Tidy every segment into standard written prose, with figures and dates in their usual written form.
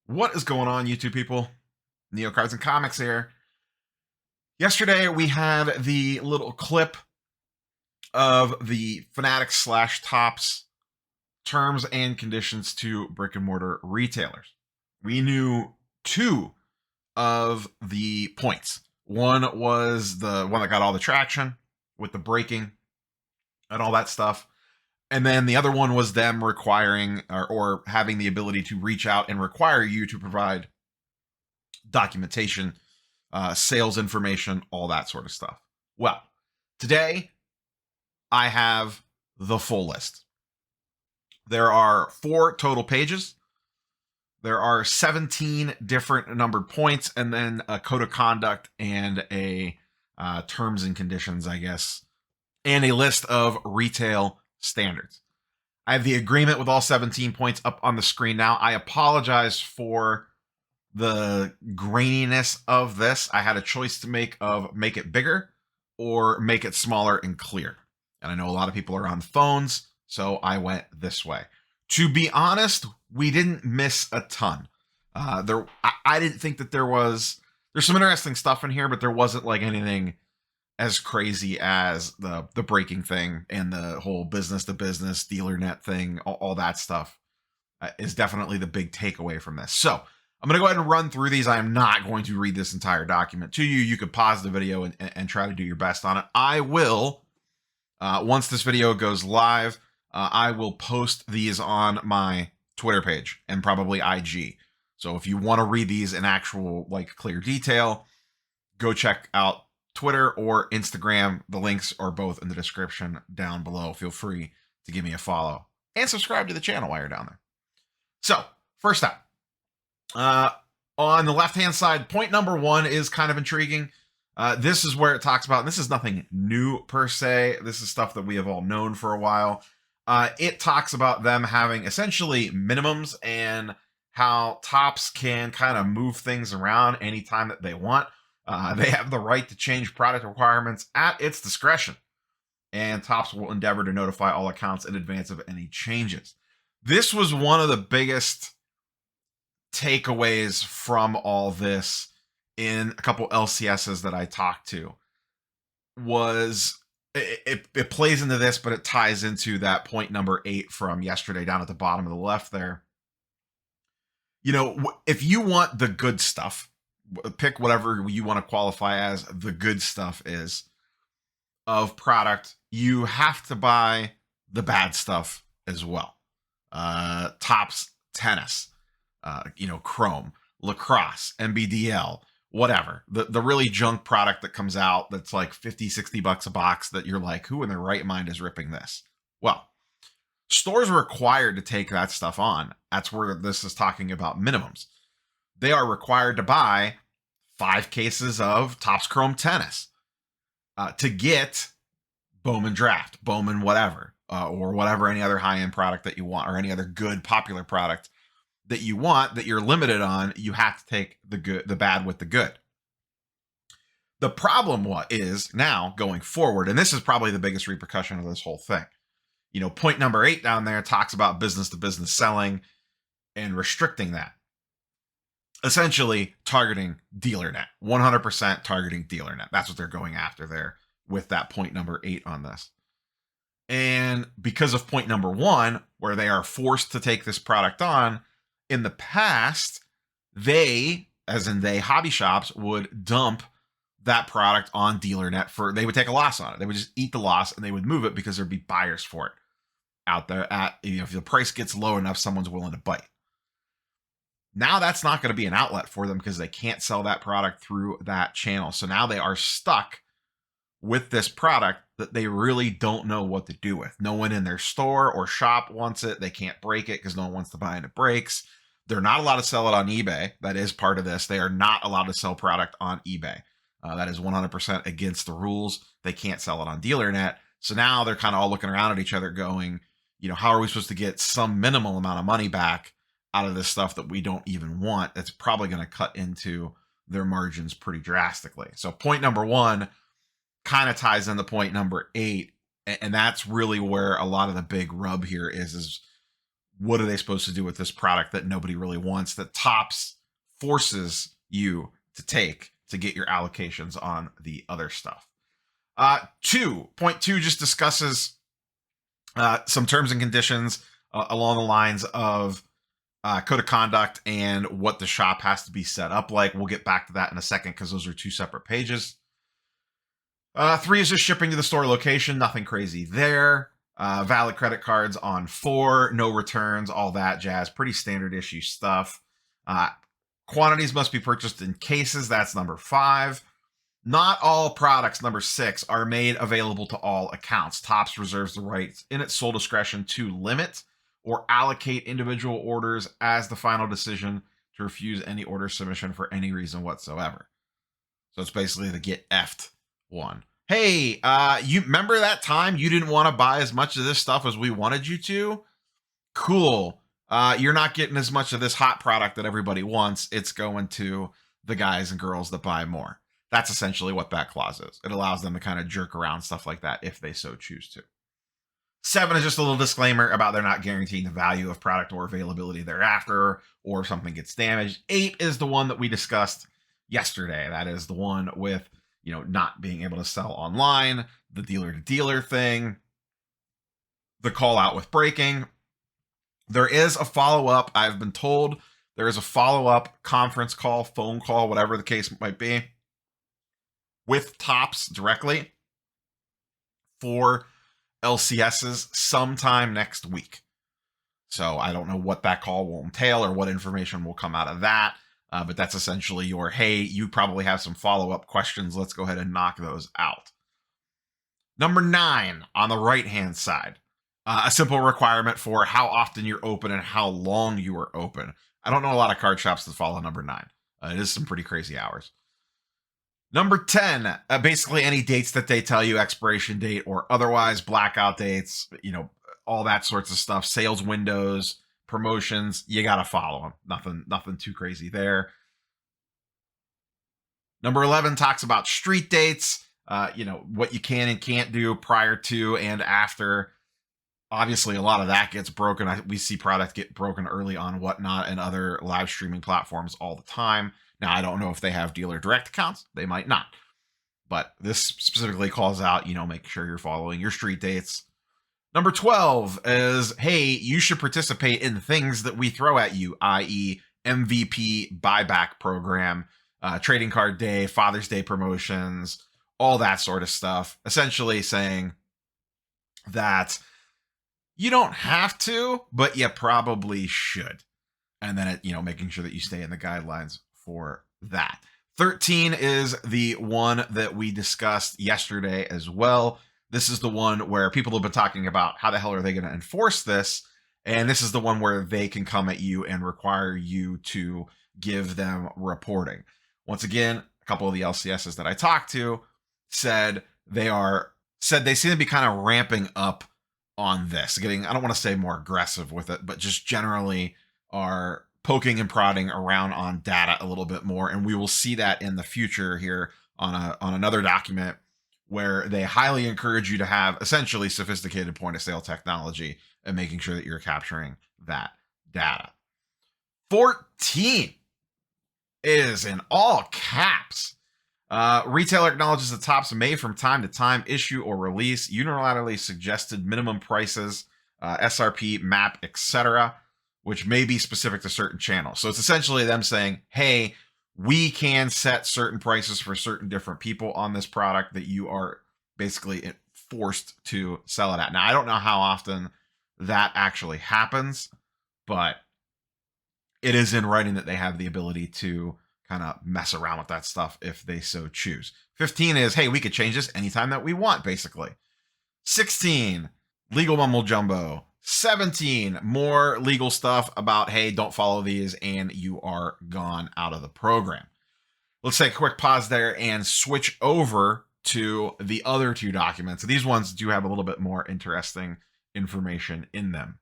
What is going on, YouTube people? Neo Cards and Comics here. Yesterday, we had the little clip of the Fanatics / Topps terms and conditions to brick and mortar retailers. We knew two of the points. One was the one that got all the traction with the breaking and all that stuff. And then the other one was them requiring or having the ability to reach out and require you to provide documentation, sales information, all that sort of stuff. Well, today I have the full list. There are 4 total pages. There are 17 different numbered points, and then a code of conduct and a terms and conditions, I guess, and a list of retail standards. I have the agreement with all 17 points up on the screen now. I apologize for the graininess of this. I had a choice to make of make it bigger or make it smaller and clear. And I know a lot of people are on phones, so I went this way. To be honest, we didn't miss a ton. I didn't think that there's some interesting stuff in here, but there wasn't like anything as crazy as the breaking thing and the whole business to business dealer net thing. All that stuff is definitely the big takeaway from this. So I'm going to go ahead and run through these. I am not going to read this entire document to you. You could pause the video and try to do your best on it. I will, once this video goes live, I will post these on my Twitter page and probably IG. So if you want to read these in actual like clear detail, go check out Twitter or Instagram. The links are both in the description down below. Feel free to give me a follow and subscribe to the channel while you're down there. So first up, on the left-hand side, point number 1 is kind of intriguing. This is where it talks about, and this is nothing new per se. This is stuff that we have all known for a while. It talks about them having essentially minimums and how Topps can kind of move things around anytime that they want. They have the right to change product requirements at its discretion, and Topps will endeavor to notify all accounts in advance of any changes. This was one of the biggest takeaways from all this in a couple LCSs that I talked to. Was it plays into this, but it ties into that point number 8 from yesterday down at the bottom of the left there. You know, if you want the good stuff, pick whatever you want to qualify as the good stuff is of product, you have to buy the bad stuff as well. Topps tennis, chrome, lacrosse, NBDL, whatever. The really junk product that comes out that's like 50, 60 bucks a box that you're like, who in their right mind is ripping this? Well, stores are required to take that stuff on. That's where this is talking about minimums. They are required to buy 5 cases of Topps Chrome Tennis to get Bowman Draft, Bowman whatever, or whatever any other high-end product that you want, or any other good popular product that you want that you're limited on. You have to take the bad with the good. The problem is now going forward, and this is probably the biggest repercussion of this whole thing. You know, point number 8 down there talks about business to business selling and restricting that. Essentially targeting dealer net, 100% targeting dealer net. That's what they're going after there with that point number 8 on this. And because of point number 1, where they are forced to take this product on, in the past, they, as in they, hobby shops would dump that product on dealer net they would take a loss on it. They would just eat the loss and they would move it because there'd be buyers for it out there if the price gets low enough, someone's willing to bite. Now that's not going to be an outlet for them because they can't sell that product through that channel. So now they are stuck with this product that they really don't know what to do with. No one in their store or shop wants it. They can't break it because no one wants to buy it. It breaks. They're not allowed to sell it on eBay. That is part of this. They are not allowed to sell product on eBay. That is 100% against the rules. They can't sell it on DealerNet. So now they're kind of all looking around at each other going, how are we supposed to get some minimal amount of money back out of this stuff that we don't even want? That's probably going to cut into their margins pretty drastically. So point number 1 kind of ties into point number 8. And that's really where a lot of the big rub here is what are they supposed to do with this product that nobody really wants, that Topps forces you to take to get your allocations on the other stuff. 2.2 just discusses some terms and conditions along the lines of code of conduct and what the shop has to be set up like. We'll get back to that in a second because those are 2 separate pages. 3 is just shipping to the store location. Nothing crazy there. Valid credit cards on 4. No returns, all that jazz. Pretty standard issue stuff. Quantities must be purchased in cases. That's number 5. Not all products, number 6, are made available to all accounts. Topps reserves the right in its sole discretion to limit or allocate individual orders as the final decision to refuse any order submission for any reason whatsoever. So it's basically the get effed one. Hey, you remember that time you didn't want to buy as much of this stuff as we wanted you to? Cool. You're not getting as much of this hot product that everybody wants. It's going to the guys and girls that buy more. That's essentially what that clause is. It allows them to kind of jerk around stuff like that if they so choose to. 7 is just a little disclaimer about they're not guaranteeing the value of product or availability thereafter, or if something gets damaged. 8 is the one that we discussed yesterday. That is the one with, not being able to sell online, the dealer-to-dealer thing, the call out with breaking. There is a follow-up. I've been told there is a follow-up conference call, phone call, whatever the case might be, with Topps directly for LCSs sometime next week. So I don't know what that call will entail or what information will come out of that. But that's essentially your, hey, you probably have some follow-up questions. Let's go ahead and knock those out. Number 9 on the right-hand side, a simple requirement for how often you're open and how long you are open. I don't know a lot of card shops that follow number 9. It is some pretty crazy hours. Number 10, basically any dates that they tell you, expiration date or otherwise, blackout dates, all that sorts of stuff, sales windows, promotions, you got to follow them. Nothing too crazy there. Number 11 talks about street dates, what you can and can't do prior to and after. Obviously, a lot of that gets broken. We see product get broken early on Whatnot and other live streaming platforms all the time. Now, I don't know if they have dealer direct accounts. They might not. But this specifically calls out, make sure you're following your street dates. Number 12 is, hey, you should participate in things that we throw at you, i.e. MVP buyback program, trading card day, Father's Day promotions, all that sort of stuff. Essentially saying that you don't have to, but you probably should. And then, making sure that you stay in the guidelines for that. 13 is the one that we discussed yesterday as well. This is the one where people have been talking about how the hell are they going to enforce this? And this is the one where they can come at you and require you to give them reporting. Once again, a couple of the LCSs that I talked to said they seem to be kind of ramping up on this, getting, I don't want to say more aggressive with it, but just generally are poking and prodding around on data a little bit more. And we will see that in the future here on another document where they highly encourage you to have essentially sophisticated point of sale technology and making sure that you're capturing that data. 14 is in all caps. Retailer acknowledges that Topps may from time to time issue or release unilaterally suggested minimum prices, SRP, MAP, etc., which may be specific to certain channels. So it's essentially them saying, hey, we can set certain prices for certain different people on this product that you are basically forced to sell it at. Now, I don't know how often that actually happens, but it is in writing that they have the ability to kind of mess around with that stuff if they so choose. 15 is, hey, we could change this anytime that we want, basically. 16, legal mumble jumbo. 17, more legal stuff about, hey, don't follow these and you are gone out of the program. Let's take a quick pause there and switch over to the other 2 documents. These ones do have a little bit more interesting information in them.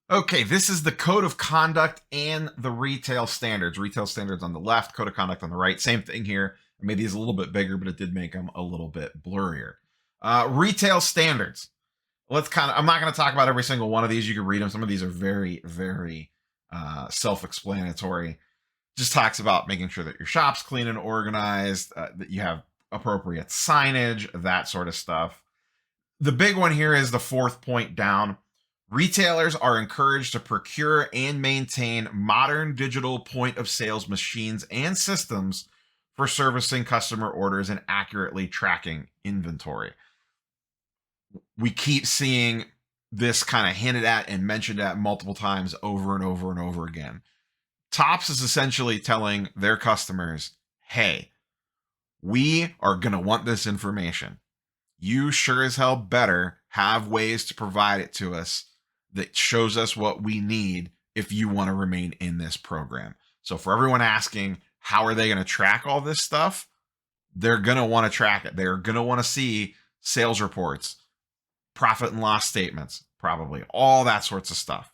Okay, this is the code of conduct and the retail standards. Retail standards on the left, code of conduct on the right. Same thing here. I made these a little bit bigger, but it did make them a little bit blurrier. Retail standards. I'm not going to talk about every single one of these. You can read them. Some of these are very, very self-explanatory. Just talks about making sure that your shop's clean and organized, that you have appropriate signage, that sort of stuff. The big one here is the fourth point down. Retailers are encouraged to procure and maintain modern digital point of sales machines and systems for servicing customer orders and accurately tracking inventory. We keep seeing this kind of hinted at and mentioned at multiple times over and over and over again. Topps is essentially telling their customers, hey, we are going to want this information. You sure as hell better have ways to provide it to us that shows us what we need if you want to remain in this program. So for everyone asking, how are they going to track all this stuff? They're going to want to track it. They're going to want to see sales reports, profit and loss statements, probably all that sorts of stuff.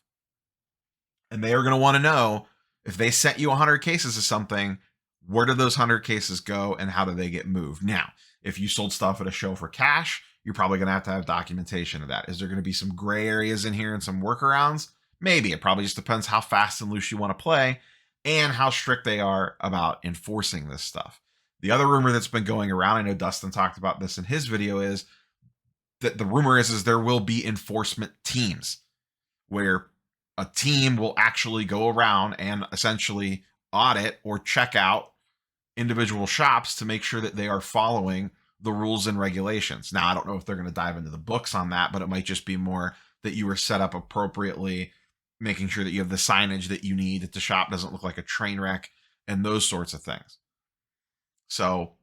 And they are going to want to know if they sent you 100 cases of something, where did those 100 cases go and how do they get moved? Now, if you sold stuff at a show for cash, you're probably going to have documentation of that. Is there going to be some gray areas in here and some workarounds? Maybe. It probably just depends how fast and loose you want to play and how strict they are about enforcing this stuff. The other rumor that's been going around, I know Dustin talked about this in his video, is that the rumor is there will be enforcement teams where a team will actually go around and essentially audit or check out individual shops to make sure that they are following the rules and regulations. Now, I don't know if they're going to dive into the books on that, but it might just be more that you were set up appropriately, making sure that you have the signage that you need, that the shop doesn't look like a train wreck, and those sorts of things. So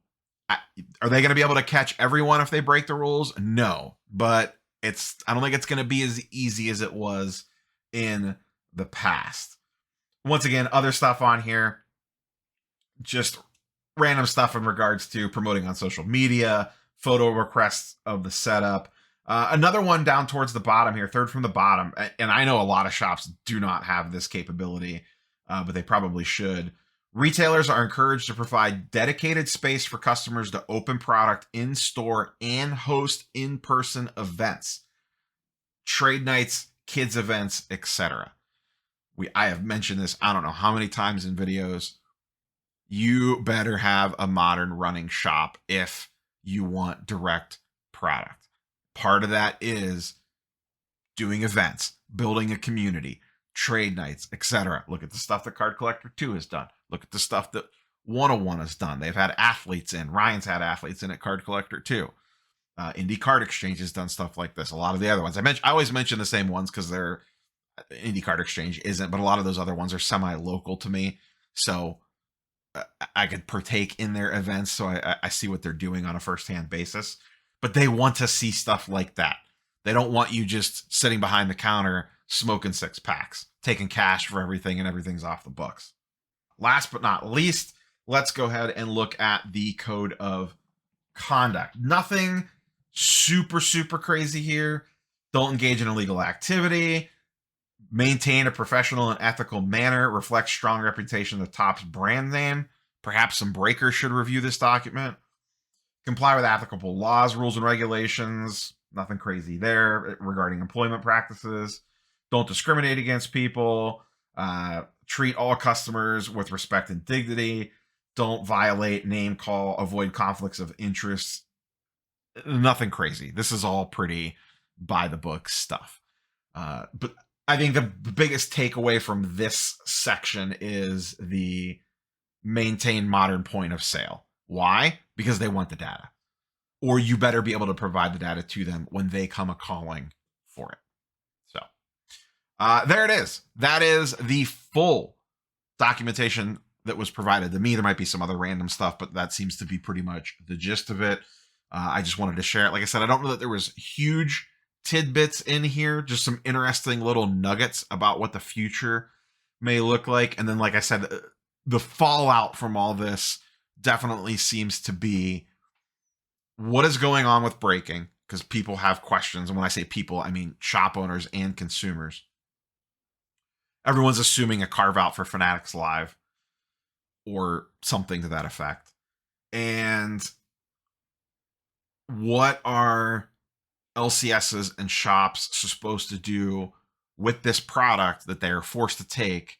are they going to be able to catch everyone if they break the rules? No, but I don't think it's going to be as easy as it was in the past. Once again, other stuff on here, just random stuff in regards to promoting on social media, photo requests of the setup. Another one down towards the bottom here, third from the bottom, and I know a lot of shops do not have this capability, but they probably should. Retailers are encouraged to provide dedicated space for customers to open product in store and host in-person events, trade nights, kids events, etc. I have mentioned this, I don't know how many times in videos. You better have a modern running shop if you want direct product. Part of that is doing events, building a community, trade nights, etc. Look at the stuff that Card Collector 2 has done. Look at the stuff that 101 has done. They've had athletes in. Ryan's had athletes in at Card Collector 2. Indie Card Exchange has done stuff like this. A lot of the other ones. I always mention the same ones because they're Indie Card Exchange isn't, but a lot of those other ones are semi-local to me. So I could partake in their events, so I see what they're doing on a first-hand basis. But they want to see stuff like that. They don't want you just sitting behind the counter smoking 6-packs, taking cash for everything, and everything's off the books. Last but not least, let's go ahead and look at the code of conduct. Nothing super, super crazy here. Don't engage in illegal activity. Maintain a professional and ethical manner. Reflect strong reputation of the Topps brand name. Perhaps some breakers should review this document. Comply with applicable laws, rules, and regulations. Nothing crazy there regarding employment practices. Don't discriminate against people. Treat all customers with respect and dignity. Don't violate, name call, avoid conflicts of interest. Nothing crazy. This is all pretty by the book stuff. But I think the biggest takeaway from this section is the maintain modern point of sale. Why? Because they want the data. Or you better be able to provide the data to them when they come a-calling for it. So there it is. That is the full documentation that was provided to me. There might be some other random stuff, but that seems to be pretty much the gist of it. I just wanted to share it. Like I said, I don't know that there was huge tidbits in here, just some interesting little nuggets about what the future may look like. And then, like I said, the fallout from all this definitely seems to be what is going on with breaking, because people have questions. And when I say people, I mean shop owners and consumers. Everyone's assuming a carve out for Fanatics Live or something to that effect. And what are LCSs and shops are supposed to do with this product that they are forced to take,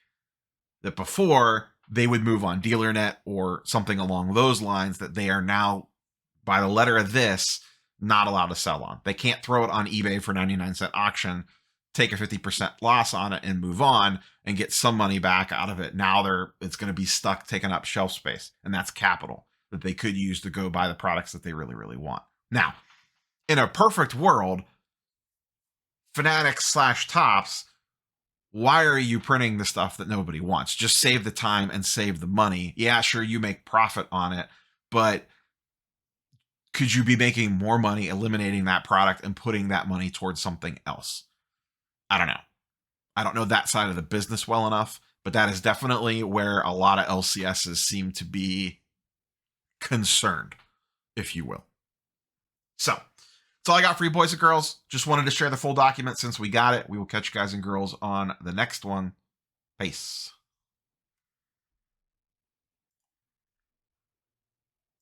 that before they would move on DealerNet or something along those lines, that they are now, by the letter of this, not allowed to sell on. They can't throw it on eBay for 99-cent auction, take a 50% loss on it and move on and get some money back out of it. Now it's going to be stuck taking up shelf space, and that's capital that they could use to go buy the products that they really, really want. Now, in a perfect world, Fanatics / Topps, why are you printing the stuff that nobody wants? Just save the time and save the money. Yeah, sure, you make profit on it, but could you be making more money eliminating that product and putting that money towards something else? I don't know. I don't know that side of the business well enough, but that is definitely where a lot of LCSs seem to be concerned, if you will. So that's all I got for you, boys and girls. Just wanted to share the full document since we got it. We will catch you guys and girls on the next one. Peace.